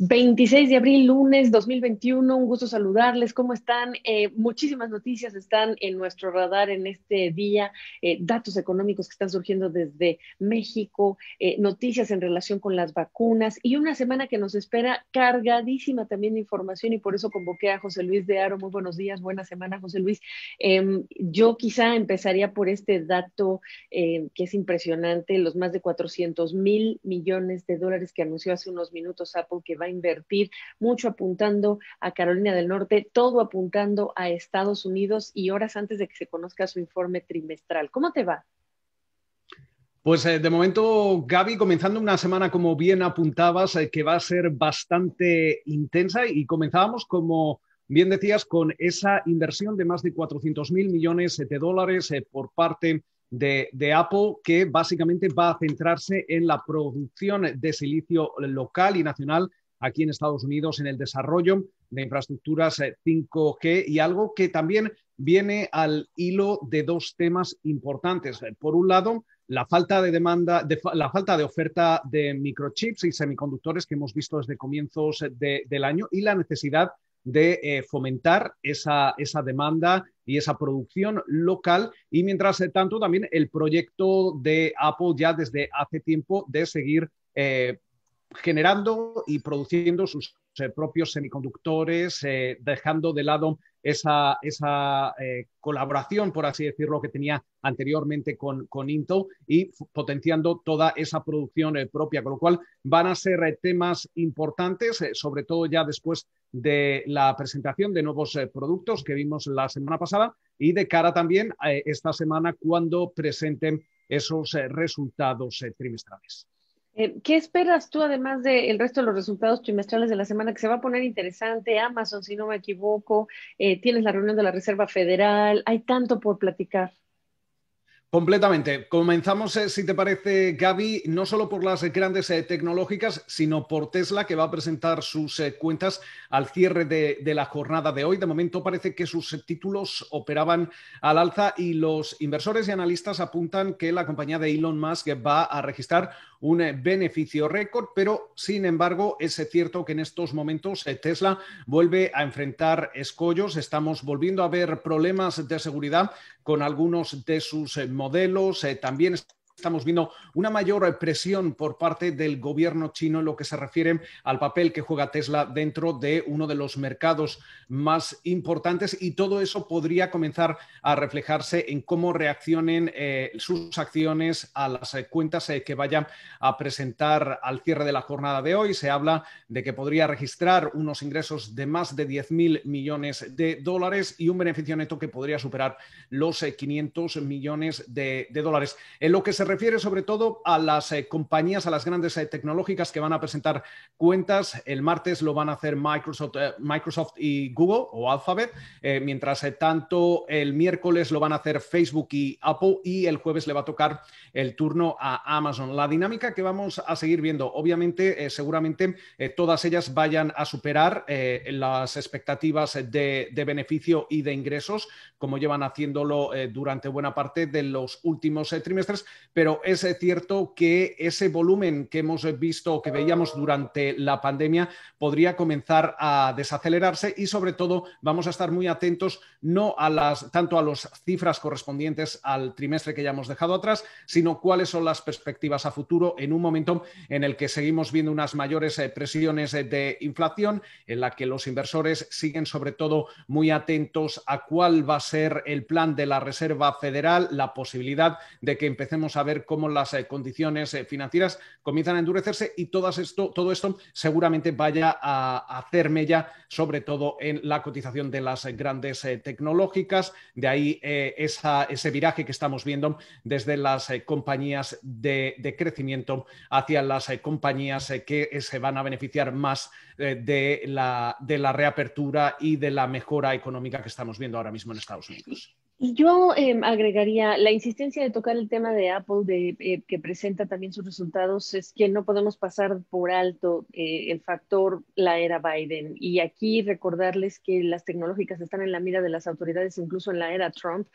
26 de abril, lunes 2021. Un gusto saludarles. ¿Cómo están? Muchísimas noticias están en nuestro radar en este día. Datos económicos que están surgiendo desde México, noticias en relación con las vacunas y una semana que nos espera cargadísima también de información, y por eso convoqué a José Luis de Aro. Muy buenos días, buena semana, José Luis. Yo quizá empezaría por este dato que es impresionante: los más de 400,000 millones de dólares que anunció hace unos minutos Apple que va a invertir, mucho apuntando a Carolina del Norte, todo apuntando a Estados Unidos y horas antes de que se conozca su informe trimestral. ¿Cómo te va? Pues de momento, Gaby, comenzando una semana, como bien apuntabas, que va a ser bastante intensa, y comenzábamos, como bien decías, con esa inversión de más de 400.000 millones de dólares por parte de Apple, que básicamente va a centrarse en la producción de silicio local y nacional aquí en Estados Unidos, en el desarrollo de infraestructuras 5G, y algo que también viene al hilo de dos temas importantes. Por un lado, la falta de demanda, la falta de oferta de microchips y semiconductores que hemos visto desde comienzos del año, y la necesidad de fomentar esa demanda y esa producción local. Y mientras tanto, también el proyecto de Apple ya desde hace tiempo de seguir generando y produciendo sus propios semiconductores, dejando de lado esa colaboración, por así decirlo, que tenía anteriormente con Intel, y potenciando toda esa producción propia, con lo cual van a ser temas importantes, sobre todo ya después de la presentación de nuevos productos que vimos la semana pasada, y de cara también a esta semana cuando presenten esos resultados trimestrales. ¿Qué esperas tú, además del resto de los resultados trimestrales de la semana, que se va a poner interesante? Amazon, si no me equivoco, tienes la reunión de la Reserva Federal, hay tanto por platicar. Completamente. Comenzamos, si te parece, Gaby, no solo por las grandes tecnológicas, sino por Tesla, que va a presentar sus cuentas al cierre de la jornada de hoy. De momento parece que sus títulos operaban al alza, y los inversores y analistas apuntan que la compañía de Elon Musk va a registrar un beneficio récord, pero sin embargo es cierto que en estos momentos Tesla vuelve a enfrentar escollos. Estamos volviendo a ver problemas de seguridad con algunos de sus modelos. También estamos viendo una mayor presión por parte del gobierno chino en lo que se refiere al papel que juega Tesla dentro de uno de los mercados más importantes, y todo eso podría comenzar a reflejarse en cómo reaccionen sus acciones a las cuentas que vayan a presentar al cierre de la jornada de hoy. Se habla de que podría registrar unos ingresos de más de 10.000 millones de dólares y un beneficio neto que podría superar los 500 millones de dólares. En lo que se refiere sobre todo a las compañías, a las grandes tecnológicas que van a presentar cuentas, el martes lo van a hacer Microsoft y Google o Alphabet, mientras tanto el miércoles lo van a hacer Facebook y Apple, y el jueves le va a tocar el turno a Amazon. La dinámica que vamos a seguir viendo, obviamente, seguramente todas ellas vayan a superar las expectativas de beneficio y de ingresos, como llevan haciéndolo durante buena parte de los últimos trimestres, pero es cierto que ese volumen que hemos visto, que veíamos durante la pandemia, podría comenzar a desacelerarse, y sobre todo vamos a estar muy atentos no tanto a las cifras correspondientes al trimestre que ya hemos dejado atrás, sino cuáles son las perspectivas a futuro en un momento en el que seguimos viendo unas mayores presiones de inflación, en la que los inversores siguen sobre todo muy atentos a cuál va a ser el plan de la Reserva Federal, la posibilidad de que empecemos a ver cómo las condiciones financieras comienzan a endurecerse, y todo esto seguramente vaya a hacer mella sobre todo en la cotización de las grandes tecnológicas. De ahí ese viraje que estamos viendo desde las compañías de crecimiento hacia las compañías que se van a beneficiar más de la reapertura y de la mejora económica que estamos viendo ahora mismo en Estados Unidos. Y yo agregaría la insistencia de tocar el tema de Apple, que presenta también sus resultados, es que no podemos pasar por alto el factor la era Biden. Y aquí recordarles que las tecnológicas están en la mira de las autoridades, incluso en la era Trump,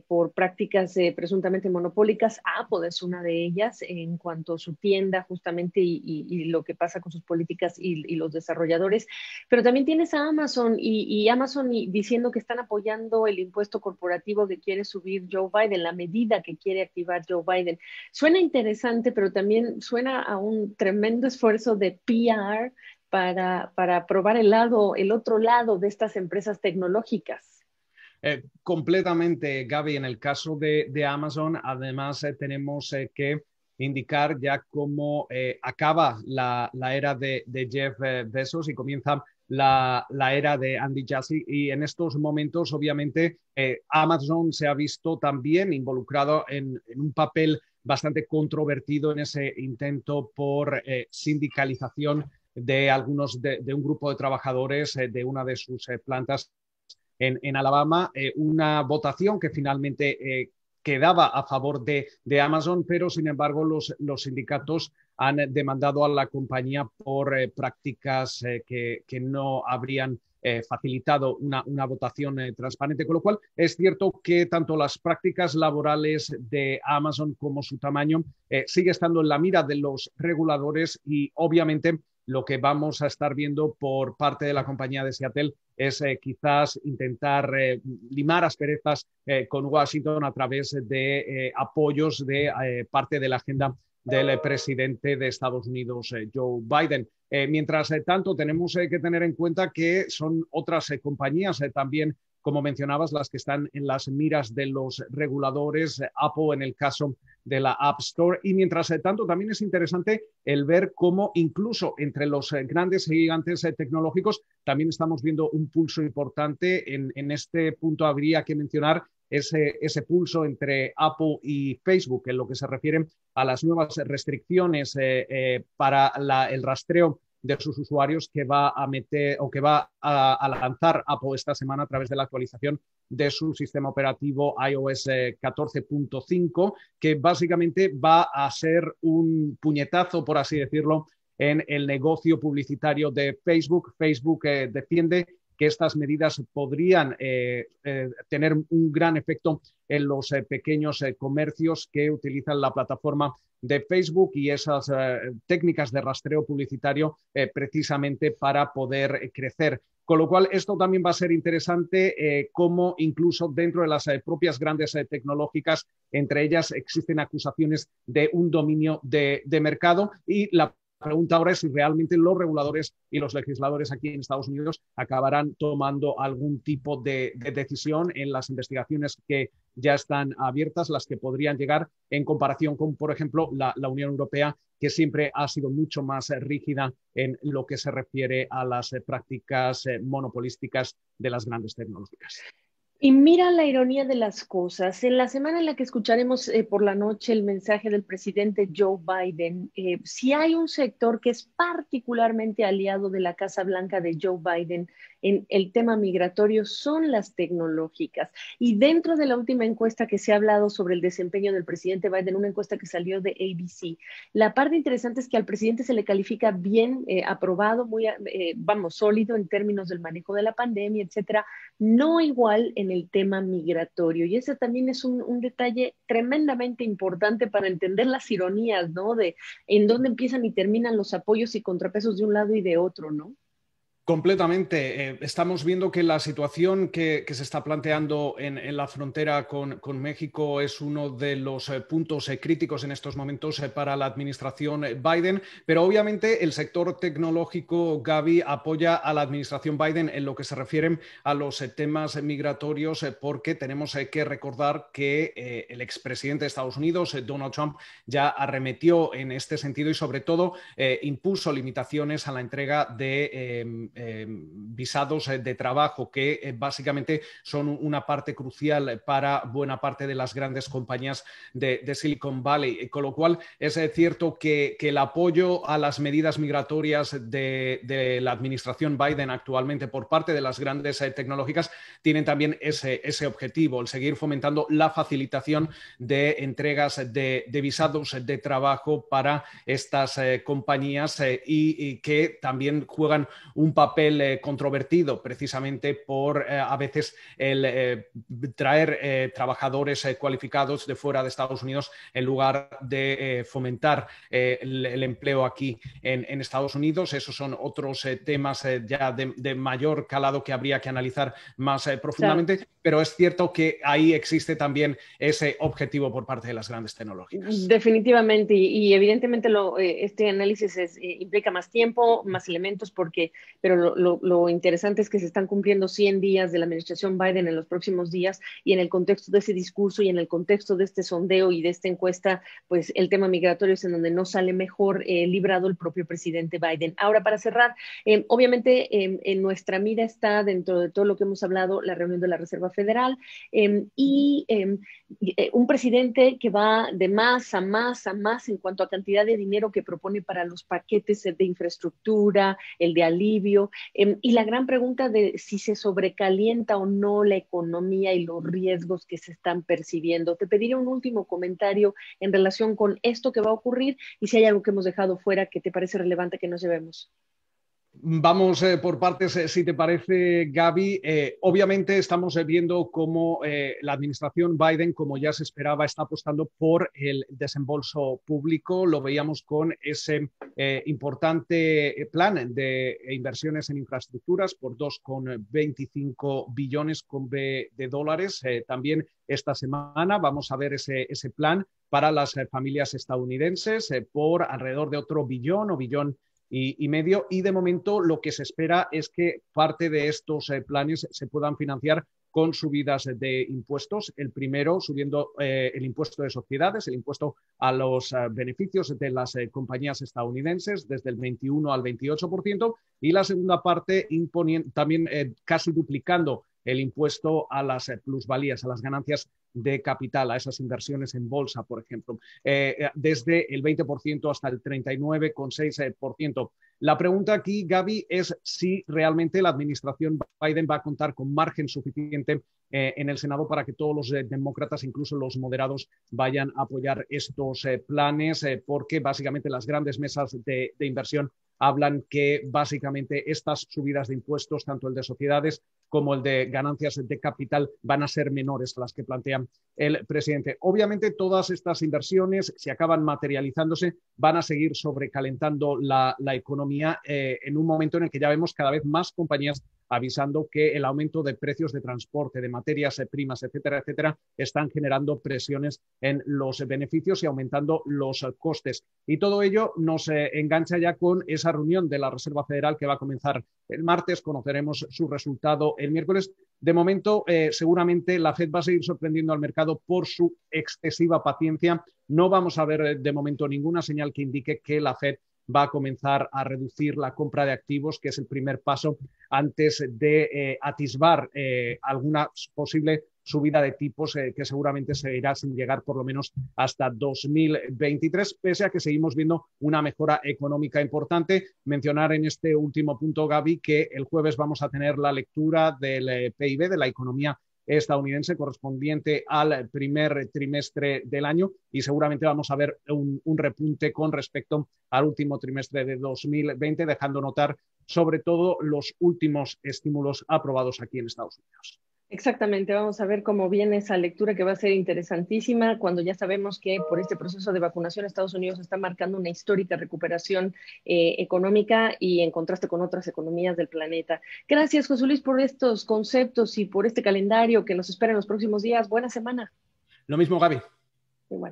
por prácticas presuntamente monopólicas. Apple es una de ellas en cuanto a su tienda, justamente, y lo que pasa con sus políticas y los desarrolladores. Pero también tienes a Amazon y Amazon diciendo que están apoyando el impuesto corporativo que quiere subir Joe Biden, la medida que quiere activar Joe Biden. Suena interesante, pero también suena a un tremendo esfuerzo de PR para probar el otro lado de estas empresas tecnológicas. Completamente, Gaby. En el caso de Amazon, además tenemos que indicar ya cómo acaba la era de Jeff Bezos y comienza la era de Andy Jassy. Y en estos momentos, obviamente, Amazon se ha visto también involucrado en un papel bastante controvertido en ese intento por sindicalización de algunos de un grupo de trabajadores de una de sus plantas en Alabama, una votación que finalmente quedaba a favor de Amazon, pero sin embargo los sindicatos han demandado a la compañía por prácticas que no habrían facilitado una votación transparente, con lo cual es cierto que tanto las prácticas laborales de Amazon como su tamaño sigue estando en la mira de los reguladores y obviamente lo que vamos a estar viendo por parte de la compañía de Seattle es quizás intentar limar asperezas con Washington a través de apoyos de parte de la agenda del presidente de Estados Unidos, Joe Biden. Mientras tanto, tenemos que tener en cuenta que son otras compañías también, como mencionabas, las que están en las miras de los reguladores, Apple en el caso de la App Store. Y mientras tanto, también es interesante el ver cómo incluso entre los grandes gigantes tecnológicos también estamos viendo un pulso importante. En este punto habría que mencionar ese pulso entre Apple y Facebook en lo que se refiere a las nuevas restricciones para el rastreo de sus usuarios que va a meter o que va a lanzar Apple esta semana a través de la actualización de su sistema operativo iOS 14.5, que básicamente va a ser un puñetazo, por así decirlo, en el negocio publicitario de Facebook. Facebook defiende que estas medidas podrían tener un gran efecto en los pequeños comercios que utilizan la plataforma de Facebook y esas técnicas de rastreo publicitario precisamente para poder crecer. Con lo cual, esto también va a ser interesante, cómo incluso dentro de las propias grandes tecnológicas, entre ellas existen acusaciones de un dominio de mercado y la pregunta ahora es si realmente los reguladores y los legisladores aquí en Estados Unidos acabarán tomando algún tipo de decisión en las investigaciones que ya están abiertas, las que podrían llegar en comparación con, por ejemplo, la Unión Europea, que siempre ha sido mucho más rígida en lo que se refiere a las prácticas monopolísticas de las grandes tecnológicas. Y mira la ironía de las cosas. En la semana en la que escucharemos por la noche el mensaje del presidente Joe Biden, si hay un sector que es particularmente aliado de la Casa Blanca de Joe Biden en el tema migratorio, son las tecnológicas. Y dentro de la última encuesta que se ha hablado sobre el desempeño del presidente Biden, una encuesta que salió de ABC, la parte interesante es que al presidente se le califica bien, aprobado, muy, vamos, sólido en términos del manejo de la pandemia, etcétera, no igual en el tema migratorio. Y ese también es un detalle tremendamente importante para entender las ironías, ¿no? De en dónde empiezan y terminan los apoyos y contrapesos de un lado y de otro, ¿no? Completamente. Estamos viendo que la situación que se está planteando en la frontera con México es uno de los puntos críticos en estos momentos para la administración Biden, pero obviamente el sector tecnológico, Gaby, apoya a la administración Biden en lo que se refiere a los temas migratorios, porque tenemos que recordar que el expresidente de Estados Unidos, Donald Trump, ya arremetió en este sentido y sobre todo impuso limitaciones a la entrega de visados de trabajo, que básicamente son una parte crucial para buena parte de las grandes compañías de Silicon Valley. Con lo cual es cierto que el apoyo a las medidas migratorias de la administración Biden actualmente por parte de las grandes tecnológicas tienen también ese objetivo, el seguir fomentando la facilitación de entregas de visados de trabajo para estas compañías y que también juegan un papel controvertido precisamente por a veces el traer trabajadores cualificados de fuera de Estados Unidos en lugar de fomentar el empleo aquí en Estados Unidos. Esos son otros temas ya de mayor calado que habría que analizar más profundamente, claro. Pero es cierto que ahí existe también ese objetivo por parte de las grandes tecnológicas. Definitivamente, y evidentemente este análisis implica más tiempo, más elementos, pero lo interesante es que se están cumpliendo 100 días de la administración Biden en los próximos días, y en el contexto de ese discurso y en el contexto de este sondeo y de esta encuesta, pues el tema migratorio es en donde no sale mejor librado el propio presidente Biden. Ahora, para cerrar, obviamente en nuestra mira está, dentro de todo lo que hemos hablado, la reunión de la Reserva Federal y un presidente que va de más a más a más en cuanto a cantidad de dinero que propone para los paquetes de infraestructura, el de alivio, y la gran pregunta de si se sobrecalienta o no la economía y los riesgos que se están percibiendo. Te pediría un último comentario en relación con esto que va a ocurrir y si hay algo que hemos dejado fuera que te parece relevante que nos llevemos. Vamos por partes, si te parece, Gaby. Obviamente estamos viendo cómo la administración Biden, como ya se esperaba, está apostando por el desembolso público. Lo veíamos con ese importante plan de inversiones en infraestructuras por 2,25 billones de dólares. También esta semana vamos a ver ese plan para las familias estadounidenses por alrededor de otro billón o billón y medio, y de momento lo que se espera es que parte de estos planes se puedan financiar con subidas de impuestos. El primero, subiendo el impuesto de sociedades, el impuesto a los beneficios de las compañías estadounidenses desde el 21 al 28%, y la segunda parte también casi duplicando el impuesto a las plusvalías, a las ganancias de capital, a esas inversiones en bolsa, por ejemplo, desde el 20% hasta el 39,6%. La pregunta aquí, Gaby, es si realmente la administración Biden va a contar con margen suficiente en el Senado para que todos los demócratas, incluso los moderados, vayan a apoyar estos planes, porque básicamente las grandes mesas de inversión hablan que básicamente estas subidas de impuestos, tanto el de sociedades como el de ganancias de capital, van a ser menores a las que plantea el presidente. Obviamente todas estas inversiones, si acaban materializándose, van a seguir sobrecalentando la economía en un momento en el que ya vemos cada vez más compañías avisando que el aumento de precios de transporte, de materias primas, etcétera, etcétera, están generando presiones en los beneficios y aumentando los costes. Y todo ello nos engancha ya con esa reunión de la Reserva Federal que va a comenzar el martes. Conoceremos su resultado el miércoles. De momento, seguramente la Fed va a seguir sorprendiendo al mercado por su excesiva paciencia. No vamos a ver de momento ninguna señal que indique que la Fed va a comenzar a reducir la compra de activos, que es el primer paso antes de atisbar alguna posible subida de tipos que seguramente se irá sin llegar por lo menos hasta 2023, pese a que seguimos viendo una mejora económica importante. Mencionar en este último punto, Gaby, que el jueves vamos a tener la lectura del PIB, de la economía estadounidense, correspondiente al primer trimestre del año, y seguramente vamos a ver un repunte con respecto al último trimestre de 2020, dejando notar sobre todo los últimos estímulos aprobados aquí en Estados Unidos. Exactamente, vamos a ver cómo viene esa lectura que va a ser interesantísima cuando ya sabemos que por este proceso de vacunación Estados Unidos está marcando una histórica recuperación económica y en contraste con otras economías del planeta. Gracias, José Luis, por estos conceptos y por este calendario que nos espera en los próximos días. Buena semana. Lo mismo, Gaby. Igual.